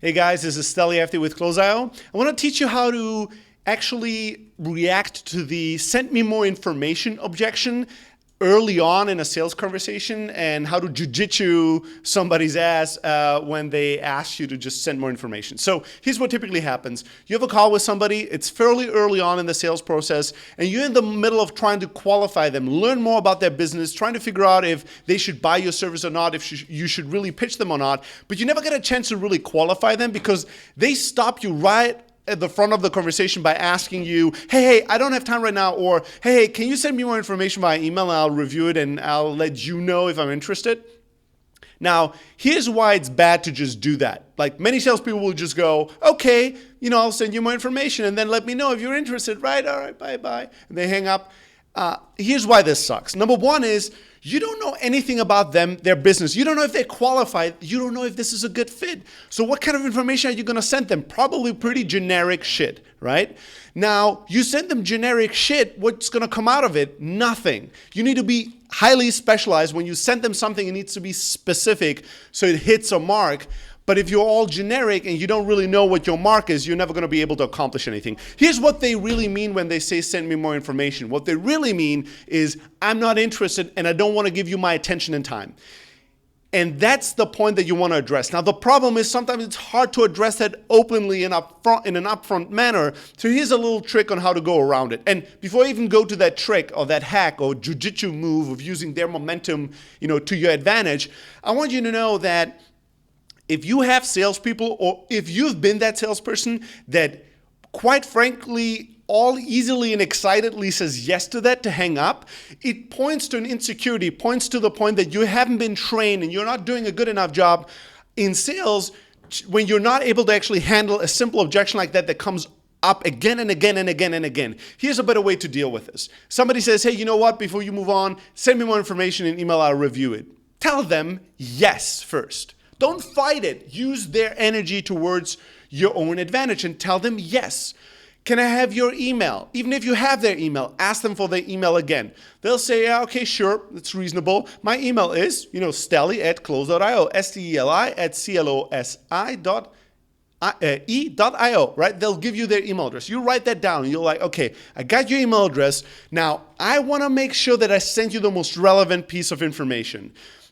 Hey guys, this is Stelly After with Close.io. I want to teach you how to actually react to the send me more information objection early on in a sales conversation, and how to jujitsu somebody's ass when they ask you to just send more information. So here's what typically happens. You have a call with somebody, it's fairly early on in the sales process, and you're in the middle of trying to qualify them, learn more about their business, trying to figure out if they should buy your service or not, if you should really pitch them or not, but you never get a chance to really qualify them because they stop you right at the front of the conversation by asking you, hey, I don't have time right now, or hey, can you send me more information via email and I'll review it and I'll let you know if I'm interested. Now, here's why it's bad to just do that. Like, many salespeople will just go, okay, I'll send you more information and then let me know if you're interested, right? All right, bye. And they hang up. Here's why this sucks. Number one is, you don't know anything about them, their business. You don't know if they're qualified. You don't know if this is a good fit. So what kind of information are you going to send them? Probably pretty generic shit, right? Now, you send them generic shit, what's going to come out of it? Nothing. You need to be highly specialized. When you send them something, it needs to be specific so it hits a mark. But if you're all generic and you don't really know what your mark is, you're never going to be able to accomplish anything. Here's what they really mean when they say send me more information. What they really mean is, I'm not interested and I don't want to give you my attention and time. And that's the point that you want to address. Now, the problem is sometimes it's hard to address that openly and in an upfront manner. So here's a little trick on how to go around it. And before I even go to that trick or that hack or jujitsu move of using their momentum, to your advantage, I want you to know that if you have salespeople, or if you've been that salesperson that, quite frankly, all easily and excitedly says yes to that, to hang up, it points to an insecurity, points to the point that you haven't been trained and you're not doing a good enough job in sales when you're not able to actually handle a simple objection like that comes up again and again and again and again. Here's a better way to deal with this. Somebody says, hey, you know what, before you move on, send me more information in email, I'll review it. Tell them yes first. Don't fight it. Use their energy towards your own advantage and tell them yes. Can I have your email? Even if you have their email, ask them for their email again. They'll say, yeah, okay, sure, it's reasonable. My email is, Stelly@close.io, STELI@CLOSI.io, right? They'll give you their email address. You write that down and you're like, okay, I got your email address. Now, I want to make sure that I send you the most relevant piece of information.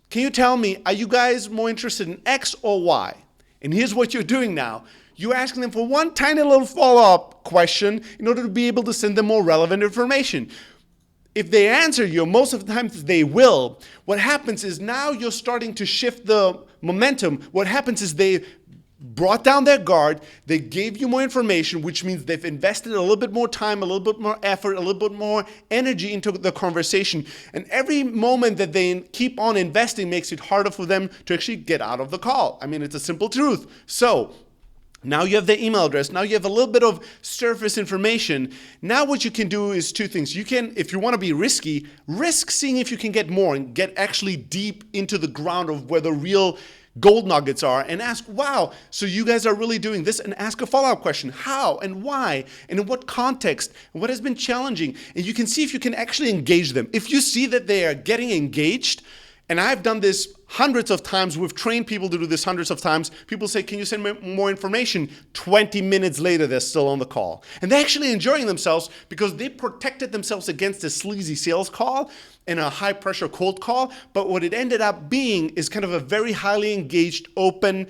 Can you tell me, are you guys more interested in X or Y? And here's what you're doing now. You're asking them for one tiny little follow-up question in order to be able to send them more relevant information. If they answer you, most of the time they will, what happens is now you're starting to shift the momentum. What happens is they brought down their guard, they gave you more information, which means they've invested a little bit more time, a little bit more effort, a little bit more energy into the conversation. And every moment that they keep on investing makes it harder for them to actually get out of the call. I mean, it's a simple truth. So now you have their email address. Now you have a little bit of surface information. Now what you can do is two things. You can, if you want to be risky, risk seeing if you can get more and get actually deep into the ground of where the real gold nuggets are, and ask, wow, so you guys are really doing this, and ask a follow-up question. How and why and in what context and what has been challenging? And you can see if you can actually engage them. If you see that they are getting engaged, and I've done this hundreds of times, we've trained people to do this hundreds of times, people say, can you send me more information? 20 minutes later, they're still on the call. And they're actually enjoying themselves because they protected themselves against a sleazy sales call and a high-pressure cold call. But what it ended up being is kind of a very highly engaged, open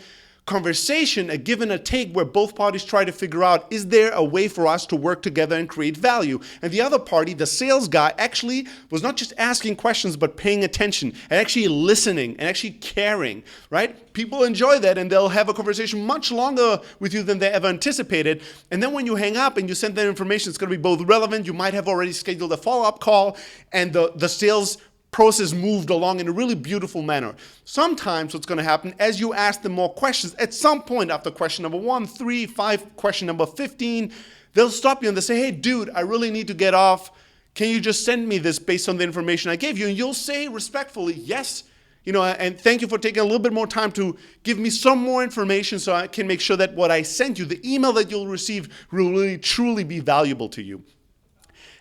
conversation, a give and a take, where both parties try to figure out, is there a way for us to work together and create value? And the other party, the sales guy, actually was not just asking questions, but paying attention and actually listening and actually caring, right? People enjoy that, and they'll have a conversation much longer with you than they ever anticipated. And then when you hang up and you send that information, it's going to be both relevant. You might have already scheduled a follow-up call, and the sales process moved along in a really beautiful manner. Sometimes what's going to happen, as you ask them more questions, at some point after question number 1, 3, 5, question number 15, they'll stop you and they'll say, hey, dude, I really need to get off. Can you just send me this based on the information I gave you? And you'll say respectfully, yes, and thank you for taking a little bit more time to give me some more information so I can make sure that what I sent you, the email that you'll receive, will really truly be valuable to you.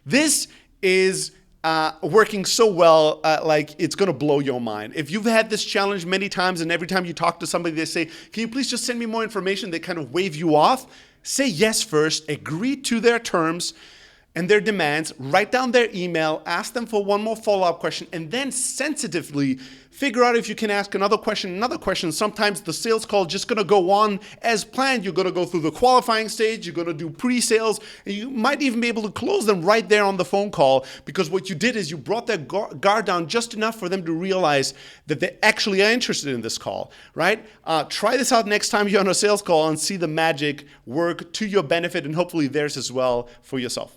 This is working so well, like it's going to blow your mind. If you've had this challenge many times and every time you talk to somebody, they say, can you please just send me more information? They kind of wave you off. Say yes first, agree to their terms and their demands, write down their email, ask them for one more follow-up question, and then sensitively figure out if you can ask another question. Sometimes the sales call is just going to go on as planned. You're going to go through the qualifying stage, you're going to do pre-sales, and you might even be able to close them right there on the phone call, because what you did is you brought their guard down just enough for them to realize that they actually are interested in this call, right? Try this out next time you're on a sales call and see the magic work to your benefit and hopefully theirs as well for yourself.